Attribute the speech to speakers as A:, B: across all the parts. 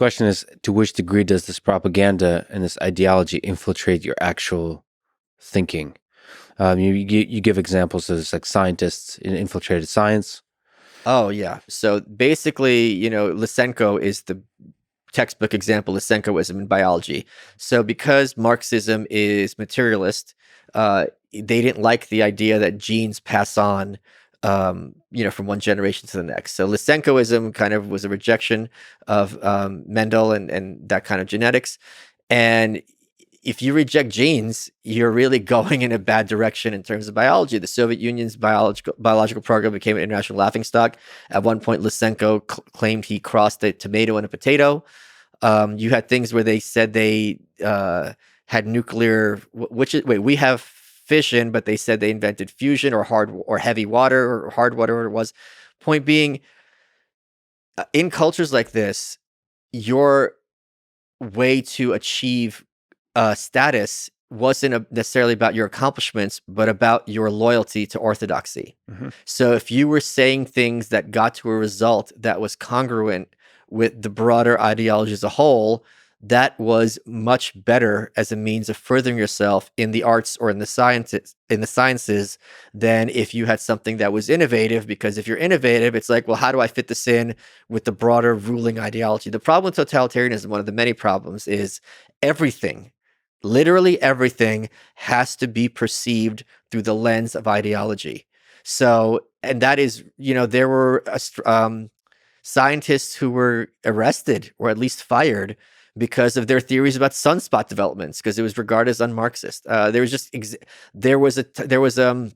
A: question is, to which degree does this propaganda and this ideology infiltrate your actual thinking? You give examples as like scientists in infiltrated science.
B: Oh yeah. So basically, Lysenko is the textbook example of Lysenkoism in biology. So because Marxism is materialist, they didn't like the idea that genes pass on, from one generation to the next. So Lysenkoism kind of was a rejection of Mendel and that kind of genetics. And if you reject genes, you're really going in a bad direction in terms of biology. The Soviet Union's biological program became an international laughingstock. At one point, Lysenko claimed he crossed a tomato and a potato. You had things where they said they had nuclear, we have fission, but they said they invented fusion or hard or heavy water or hard water, whatever it was. Point being, in cultures like this, your way to achieve status wasn't necessarily about your accomplishments, but about your loyalty to orthodoxy.
A: Mm-hmm.
B: So if you were saying things that got to a result that was congruent with the broader ideology as a whole, that was much better as a means of furthering yourself in the arts or in the sciences than if you had something that was innovative. Because if you're innovative, it's like, well, how do I fit this in with the broader ruling ideology? The problem with totalitarianism, one of the many problems, is everything, literally everything, has to be perceived through the lens of ideology. So, and that is, there were scientists who were arrested or at least fired because of their theories about sunspot developments, because it was regarded as un-Marxist. There was an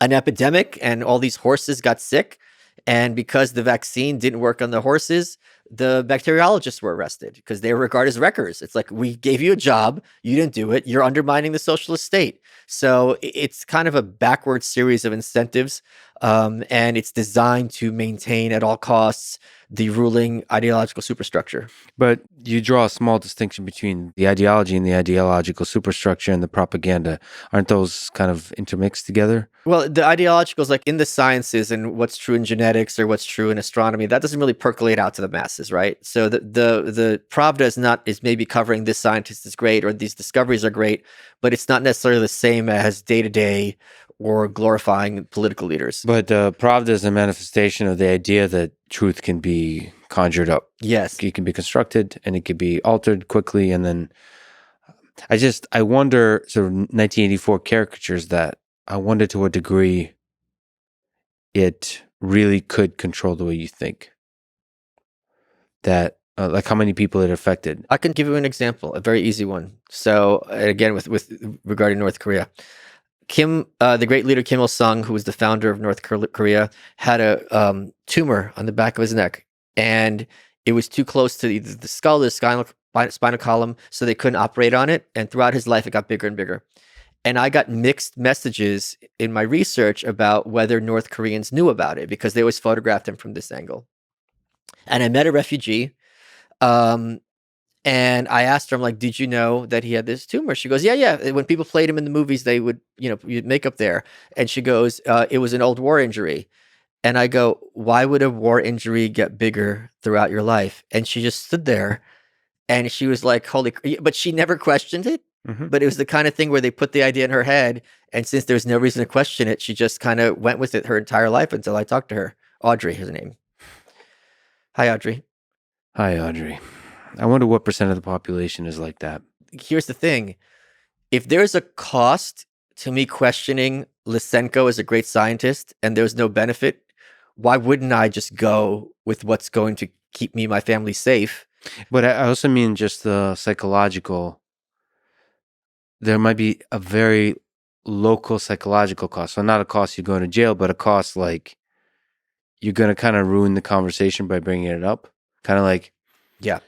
B: epidemic, and all these horses got sick, and because the vaccine didn't work on the horses, the bacteriologists were arrested because they were regarded as wreckers. It's like, we gave you a job, you didn't do it, you're undermining the socialist state. So it's kind of a backward series of incentives, and it's designed to maintain at all costs the ruling ideological superstructure.
A: But you draw a small distinction between the ideology and the ideological superstructure and the propaganda. Aren't those kind of intermixed together?
B: Well, the ideological is like in the sciences and what's true in genetics or what's true in astronomy. That doesn't really percolate out to the masses, right? So the Pravda is maybe covering this scientist is great or these discoveries are great, but it's not necessarily the same as day-to-day or glorifying political leaders.
A: But Pravda is a manifestation of the idea that truth can be conjured up.
B: Yes.
A: It can be constructed and it can be altered quickly. And then I wonder, sort of 1984 caricatures that. I wonder to what degree it really could control the way you think. That, like how many people it affected.
B: I can give you an example, a very easy one. So again, with regarding North Korea. The great leader Kim Il-sung, who was the founder of North Korea, had a tumor on the back of his neck, and it was too close to either the skull or the spinal column, so they couldn't operate on it. And throughout his life, it got bigger and bigger. And I got mixed messages in my research about whether North Koreans knew about it, because they always photographed him from this angle. And I met a refugee. And I asked her, I'm like, did you know that he had this tumor? She goes, yeah. When people played him in the movies, they would, you'd make up there. And she goes, it was an old war injury. And I go, why would a war injury get bigger throughout your life? And she just stood there and she was like, but she never questioned it. Mm-hmm. But it was the kind of thing where they put the idea in her head. And since there's no reason to question it, she just kind of went with it her entire life until I talked to her. Audrey, her name. Hi, Audrey.
A: Hi, Audrey. I wonder what % of the population is like that.
B: Here's the thing. If there's a cost to me questioning Lysenko as a great scientist and there's no benefit, why wouldn't I just go with what's going to keep me and my family safe?
A: But I also mean just the psychological. There might be a very local psychological cost. So not a cost you're going to jail, but a cost like you're going to kind of ruin the conversation by bringing it up. Kind of like,
B: yeah.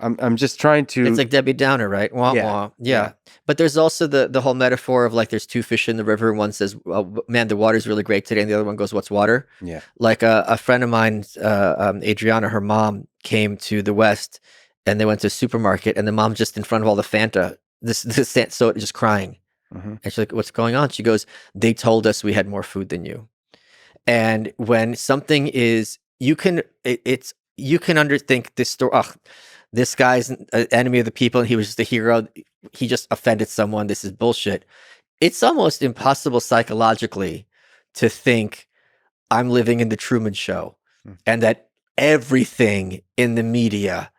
A: I'm just trying to.
B: It's like Debbie Downer, right? Wah,
A: yeah.
B: Wah. Yeah. But there's also the whole metaphor of like there's two fish in the river. One says, man, the water's really great today. And the other one goes, what's water?
A: Yeah.
B: Like a friend of mine, Adriana, her mom came to the West and they went to a supermarket and the mom just in front of all the Fanta, so just crying. Mm-hmm. And she's like, what's going on? She goes, they told us we had more food than you. And when something is, you can underthink this story. Oh, this guy's an enemy of the people, and he was just a hero. He just offended someone. This is bullshit. It's almost impossible psychologically to think I'm living in the Truman Show
A: Mm.
B: and that everything in the media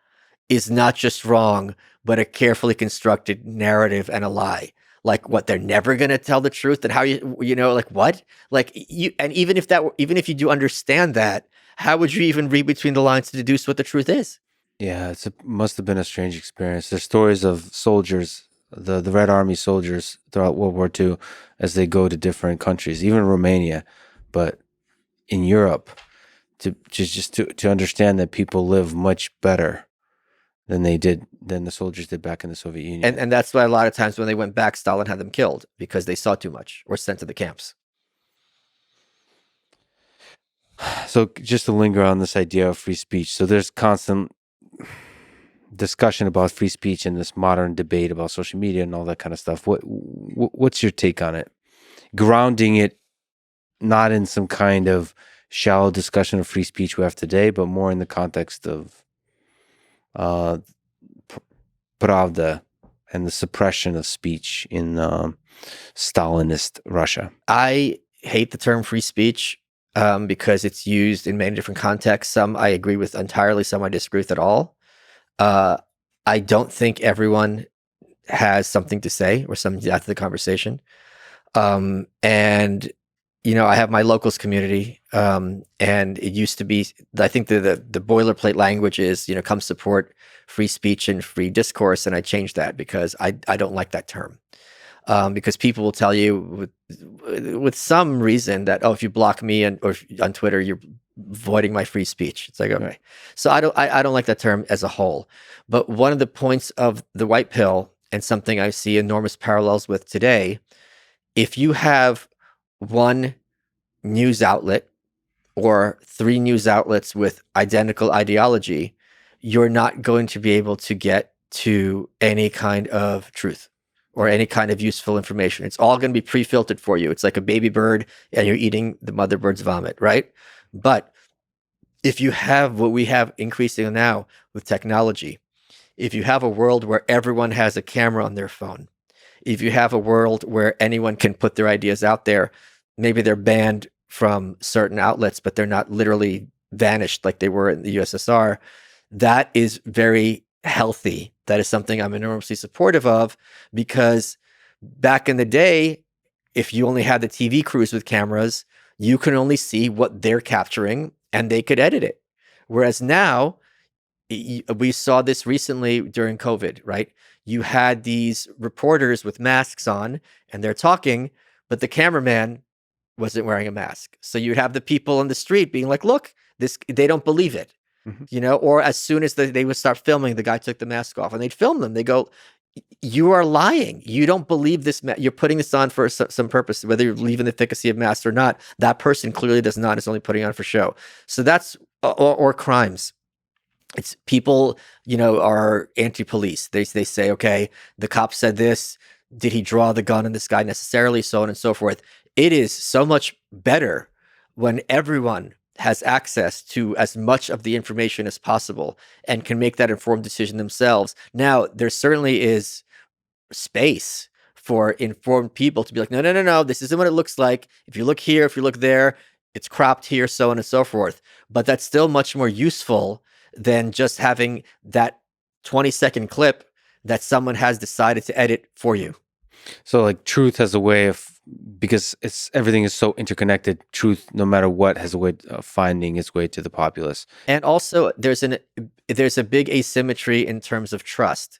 B: is not just wrong, but a carefully constructed narrative and a lie. Like what, they're never going to tell the truth, and how you know, like what? Like you, and even if you do understand that, how would you even read between the lines to deduce what the truth is?
A: Yeah, must have been a strange experience. There's stories of soldiers, the Red Army soldiers throughout World War II, as they go to different countries, even Romania, but in Europe, to understand that people live much better than the soldiers did back in the Soviet Union.
B: And that's why a lot of times when they went back, Stalin had them killed because they saw too much or sent to the camps.
A: So just to linger on this idea of free speech, so there's constant discussion about free speech in this modern debate about social media and all that kind of stuff. What's your take on it? Grounding it not in some kind of shallow discussion of free speech we have today, but more in the context of pravda and the suppression of speech in Stalinist Russia.
B: I hate the term free speech because it's used in many different contexts. Some I agree with entirely, some I disagree with at all. I don't think everyone has something to say or something after the conversation. And you know, I have my locals community, and it used to be, I think the boilerplate language is, you know, come support free speech and free discourse, and I changed that because I don't like that term. Because people will tell you with some reason that, oh, if you block me or on Twitter, you're voiding my free speech. It's like, okay. So I don't like that term as a whole. But one of the points of the white pill, and something I see enormous parallels with today, if you have one news outlet or three news outlets with identical ideology, you're not going to be able to get to any kind of truth or any kind of useful information. It's all going to be pre-filtered for you. It's like a baby bird and you're eating the mother bird's vomit, right? But if you have what we have increasingly now with technology, if you have a world where everyone has a camera on their phone, if you have a world where anyone can put their ideas out there, maybe they're banned from certain outlets, but they're not literally vanished like they were in the USSR. That is very healthy. That is something I'm enormously supportive of, because back in the day, if you only had the TV crews with cameras, you can only see what they're capturing and they could edit it. Whereas now, we saw this recently during COVID, right? You had these reporters with masks on and they're talking, but the cameraman wasn't wearing a mask. So you'd have the people on the street being like, look, they don't believe it, you know, or as soon as they would start filming, the guy took the mask off and they'd film them. They go, you are lying. You don't believe this. You're putting this on for some purpose, whether you believe in the efficacy of masks or not. That person clearly does not. It's only putting on for show. So that's, or crimes. It's people, you know, are anti-police. They say, okay, the cop said this. Did he draw the gun on this guy necessarily? So on and so forth. It is so much better when everyone has access to as much of the information as possible and can make that informed decision themselves. Now, there certainly is space for informed people to be like, no, this isn't what it looks like. If you look here, if you look there, it's cropped here, so on and so forth. But that's still much more useful than just having that 20-second clip that someone has decided to edit for you.
A: So like truth has a way of, because everything is so interconnected, truth, no matter what, has a way of finding its way to the populace.
B: And also there's a big asymmetry in terms of trust.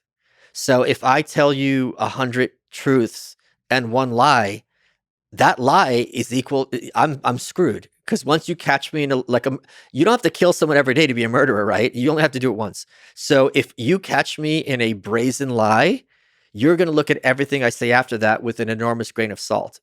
B: So if I tell you 100 truths and one lie, that lie is equal. I'm screwed, because once you catch me in you don't have to kill someone every day to be a murderer, right? You only have to do it once. So if you catch me in a brazen lie, you're going to look at everything I say after that with an enormous grain of salt.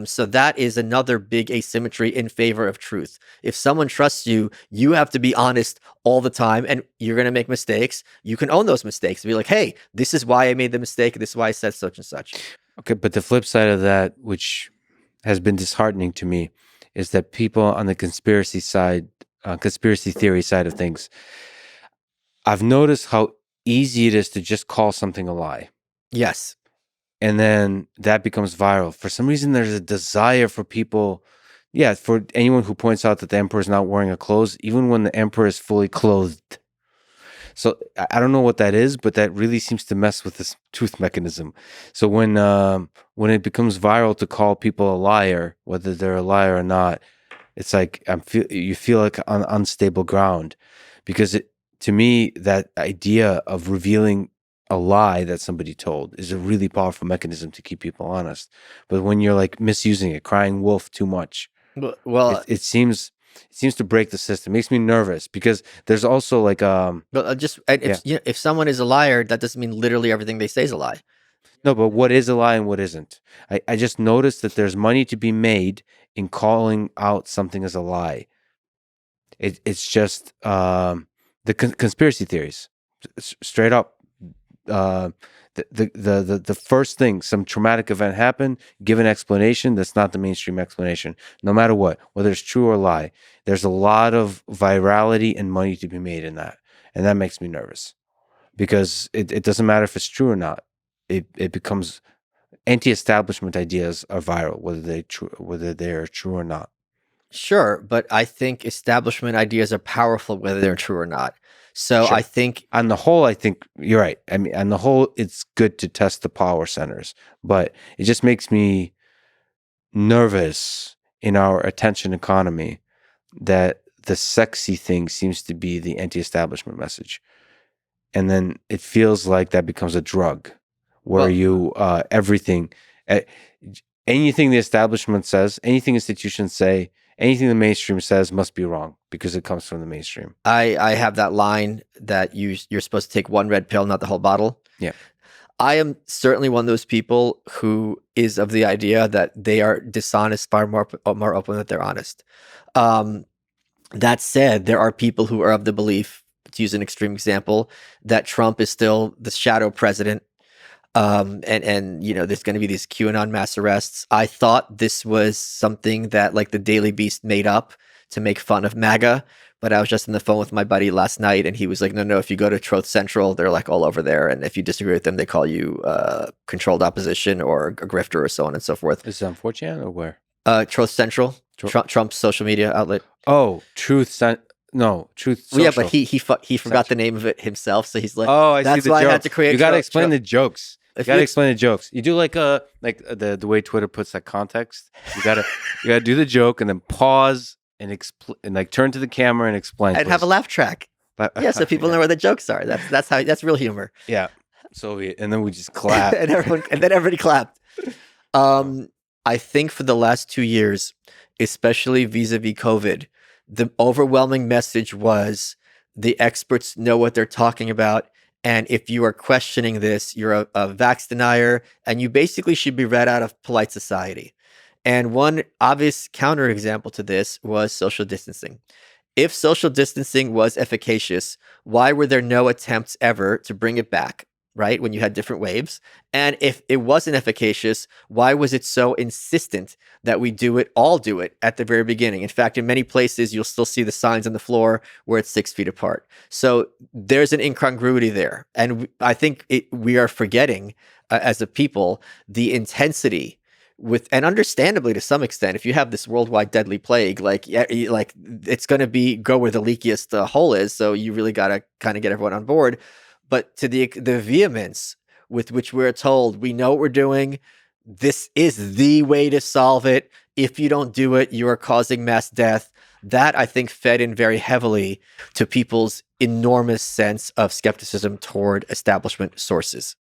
B: So that is another big asymmetry in favor of truth. If someone trusts you, you have to be honest all the time, and you're going to make mistakes. You can own those mistakes and be like, hey, this is why I made the mistake. This is why I said such and such.
A: Okay, but the flip side of that, which has been disheartening to me, is that people on the conspiracy side conspiracy theory side of things, I've noticed how easy it is to just call something a lie.
B: Yes.
A: And then that becomes viral. For some reason, there's a desire for people, for anyone who points out that the emperor is not wearing a clothes, even when the emperor is fully clothed. So I don't know what that is, but that really seems to mess with this truth mechanism. So when it becomes viral to call people a liar, whether they're a liar or not, it's like you feel like on unstable ground, because to me, that idea of revealing a lie that somebody told is a really powerful mechanism to keep people honest. But when you're like misusing it, crying wolf too much,
B: Well,
A: it seems to break the system. It makes me nervous because there's also like
B: if if someone is a liar, that doesn't mean literally everything they say is a lie.
A: no, but what is a lie and what isn't? I just noticed that there's money to be made in calling out something as a lie. It's just the conspiracy theories, straight up. Uh, the first thing, some traumatic event happened, give an explanation that's not the mainstream explanation, no matter what, whether it's true or lie. There's a lot of virality and money to be made in that, and that makes me nervous because it doesn't matter if it's true or not. It becomes anti-establishment ideas are viral, whether they're true or not.
B: Sure, but I think establishment ideas are powerful whether they're true or not. So
A: Sure.
B: I think
A: On the whole, I think you're right. I mean, on the whole, it's good to test the power centers, but it just makes me nervous in our attention economy that the sexy thing seems to be the anti-establishment message. And then it feels like that becomes a drug where
B: well,
A: everything, uh, anything the establishment says, anything institutions say, anything the mainstream says must be wrong because it comes from the mainstream.
B: I have that line that you're supposed to take one red pill, not the whole bottle.
A: Yeah.
B: I am certainly one of those people who is of the idea that they are dishonest far more open that they're honest. Um, that said, there are people who are of the belief, to use an extreme example, that Trump is still the shadow president. And you know, there's going to be these QAnon mass arrests. I thought this was something that like the Daily Beast made up to make fun of MAGA, but I was just on the phone with my buddy last night, and he was like, "No, if you go to Truth Central, they're like all over there, and if you disagree with them, they call you controlled opposition or a grifter or so on and so forth."
A: Is it on 4chan or where?
B: Truth Central, Trump's social media outlet.
A: Oh, Truth
B: Well, yeah,
A: Social.
B: but he forgot the name of it himself, so he's like,
A: Oh, I see
B: "That's
A: the
B: why
A: joke.
B: I had to create."
A: You got to explain the jokes. You
B: If
A: got
B: you
A: to
B: ex-
A: explain the jokes. You do like the way Twitter puts that context. You got to do the joke and then pause and and like turn to the camera and explain.
B: and have a laugh track. Yeah, so people know where the jokes are. That's real humor.
A: Yeah. So and then we just clap.
B: and then everybody clapped. I think for the last 2 years, especially vis-a-vis COVID, the overwhelming message was the experts know what they're talking about. And if you are questioning this, you're a vax denier, and you basically should be read out of polite society. And one obvious counterexample to this was social distancing. If social distancing was efficacious, why were there no attempts ever to bring it back, right? When you had different waves? And if it wasn't efficacious, why was it so insistent that we all do it at the very beginning? In fact, in many places, you'll still see the signs on the floor where it's 6 feet apart. So there's an incongruity there. And I think we are forgetting as a people the intensity and understandably to some extent, if you have this worldwide deadly plague, like it's going to go where the leakiest hole is. So you really got to kind of get everyone on board. But to the vehemence with which we're told, we know what we're doing. This is the way to solve it. If you don't do it, you are causing mass death. That I think fed in very heavily to people's enormous sense of skepticism toward establishment sources.